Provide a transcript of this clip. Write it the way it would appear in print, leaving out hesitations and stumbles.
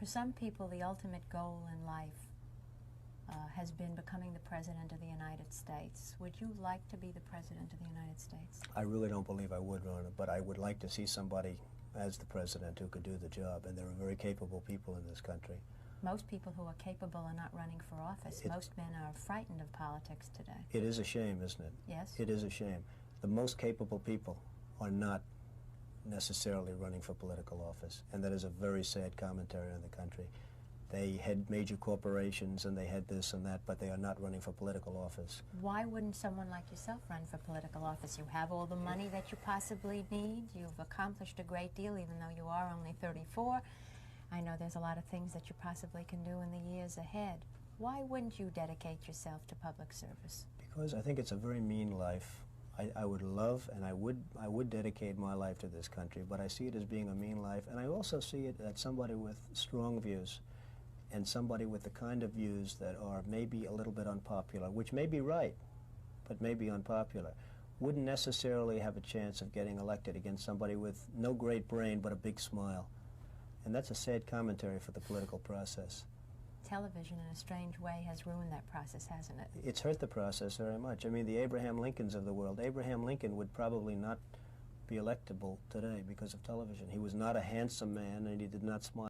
For some people, the ultimate goal in life has been becoming the President of the United States. Would you like to be the President of the United States? I really don't believe I would, Rona, but I would like to see somebody as the President who could do the job, and there are very capable people in this country. Most people who are capable are not running for office. Most men are frightened of politics today. It is a shame, isn't it? Yes. It is a shame. The most capable people are not necessarily running for political office, and that is a very sad commentary on the country. They had major corporations and they had this and that, but they are not running for political office. Why wouldn't someone like yourself run for political office? You have all the money that you possibly need. You've accomplished a great deal, even though you are only 34. I know there's a lot of things that you possibly can do in the years ahead. Why wouldn't you dedicate yourself to public service? Because I think it's a very mean life. I would love and I would dedicate my life to this country, but I see it as being a mean life, and I also see it as somebody with strong views and somebody with the kind of views that are maybe a little bit unpopular, which may be right, but may be unpopular, wouldn't necessarily have a chance of getting elected against somebody with no great brain but a big smile. And that's a sad commentary for the political process. Television, in a strange way, has ruined that process, hasn't it? It's hurt the process very much. I mean, the Abraham Lincolns of the world. Abraham Lincoln would probably not be electable today because of television. He was not a handsome man, and he did not smile.